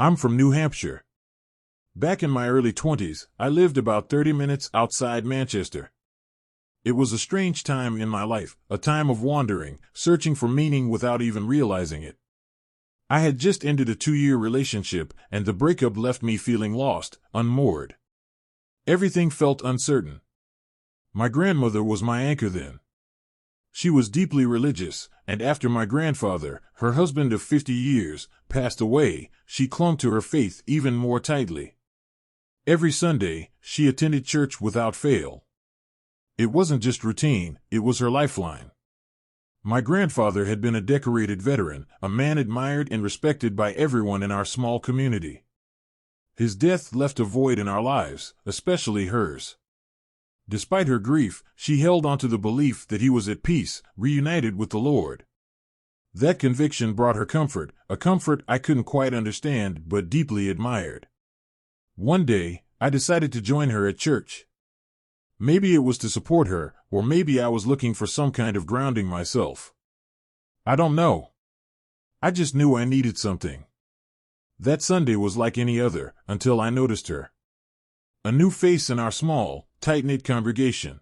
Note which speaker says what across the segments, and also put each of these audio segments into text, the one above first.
Speaker 1: I'm from New Hampshire. Back in my early 20s, I lived about 30 minutes outside Manchester. It was a strange time in my life, a time of wandering, searching for meaning without even realizing it. I had just ended a 2-year relationship, and the breakup left me feeling lost, unmoored. Everything felt uncertain. My grandmother was my anchor then. She was deeply religious, and after my grandfather, her husband of 50 years, passed away, she clung to her faith even more tightly. Every Sunday, she attended church without fail. It wasn't just routine, it was her lifeline. My grandfather had been a decorated veteran, a man admired and respected by everyone in our small community. His death left a void in our lives, especially hers. Despite her grief, she held on to the belief that he was at peace, reunited with the Lord. That conviction brought her comfort, a comfort I couldn't quite understand but deeply admired. One day, I decided to join her at church. Maybe it was to support her, or maybe I was looking for some kind of grounding myself. I don't know. I just knew I needed something. That Sunday was like any other, until I noticed her. A new face in our small, tight-knit congregation.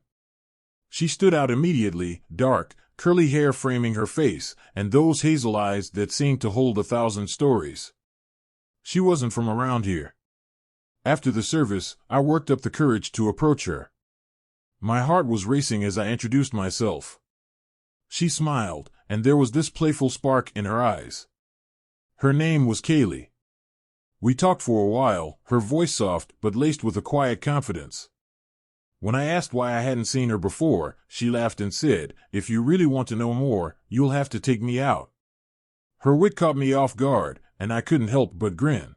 Speaker 1: She stood out immediately, dark, curly hair framing her face, and those hazel eyes that seemed to hold 1,000 stories. She wasn't from around here. After the service, I worked up the courage to approach her. My heart was racing as I introduced myself. She smiled, and there was this playful spark in her eyes. Her name was Kaylee. We talked for a while, her voice soft but laced with a quiet confidence. When I asked why I hadn't seen her before, she laughed and said, "If you really want to know more, you'll have to take me out." Her wit caught me off guard, and I couldn't help but grin.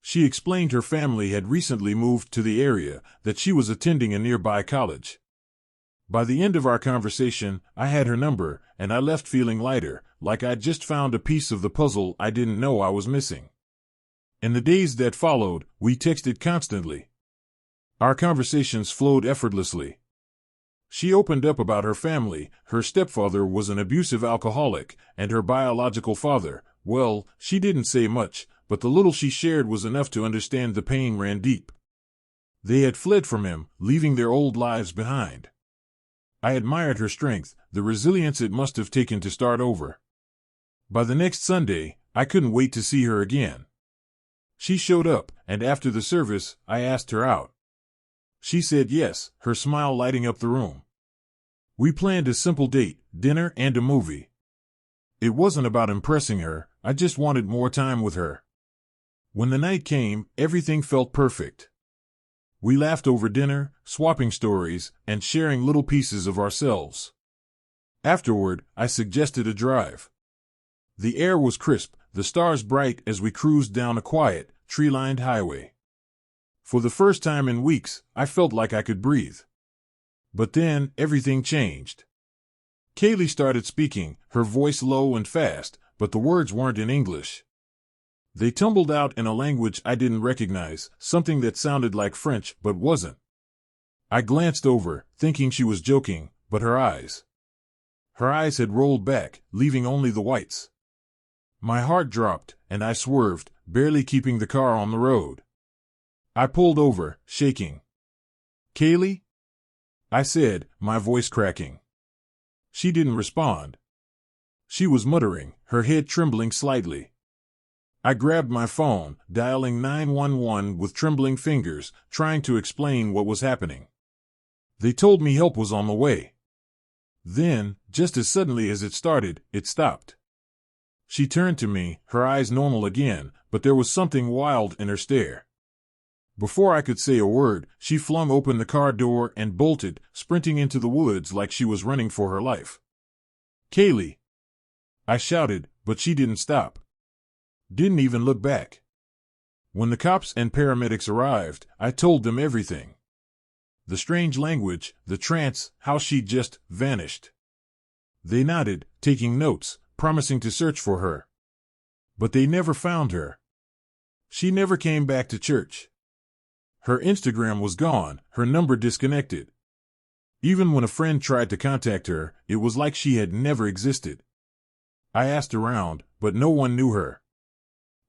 Speaker 1: She explained her family had recently moved to the area, that she was attending a nearby college. By the end of our conversation, I had her number, and I left feeling lighter, like I'd just found a piece of the puzzle I didn't know I was missing. In the days that followed, we texted constantly. Our conversations flowed effortlessly. She opened up about her family. Her stepfather was an abusive alcoholic, and her biological father, well, she didn't say much, but the little she shared was enough to understand the pain ran deep. They had fled from him, leaving their old lives behind. I admired her strength, the resilience it must have taken to start over. By the next Sunday, I couldn't wait to see her again. She showed up, and after the service, I asked her out. She said yes, her smile lighting up the room. We planned a simple date, dinner and a movie. It wasn't about impressing her, I just wanted more time with her. When the night came, everything felt perfect. We laughed over dinner, swapping stories, and sharing little pieces of ourselves. Afterward, I suggested a drive. The air was crisp, the stars bright as we cruised down a quiet, tree-lined highway. For the first time in weeks, I felt like I could breathe. But then, everything changed. Kaylee started speaking, her voice low and fast, but the words weren't in English. They tumbled out in a language I didn't recognize, something that sounded like French but wasn't. I glanced over, thinking she was joking, but her eyes had rolled back, leaving only the whites. My heart dropped, and I swerved, barely keeping the car on the road. I pulled over, shaking. "Kaylee?" I said, my voice cracking. She didn't respond. She was muttering, her head trembling slightly. I grabbed my phone, dialing 911 with trembling fingers, trying to explain what was happening. They told me help was on the way. Then, just as suddenly as it started, it stopped. She turned to me, her eyes normal again, but there was something wild in her stare. Before I could say a word, she flung open the car door and bolted, sprinting into the woods like she was running for her life. "Kaylee!" I shouted, but she didn't stop. Didn't even look back. When the cops and paramedics arrived, I told them everything. The strange language, the trance, how she'd just vanished. They nodded, taking notes, promising to search for her. But they never found her. She never came back to church. Her Instagram was gone, her number disconnected. Even when a friend tried to contact her, it was like she had never existed. I asked around, but no one knew her.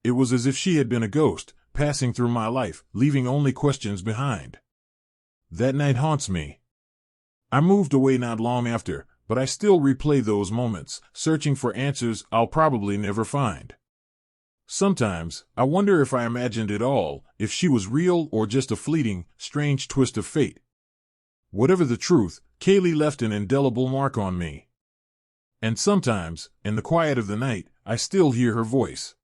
Speaker 1: It was as if she had been a ghost, passing through my life, leaving only questions behind. That night haunts me. I moved away not long after, but I still replay those moments, searching for answers I'll probably never find. Sometimes, I wonder if I imagined it all, if she was real or just a fleeting, strange twist of fate. Whatever the truth, Kaylee left an indelible mark on me. And sometimes, in the quiet of the night, I still hear her voice.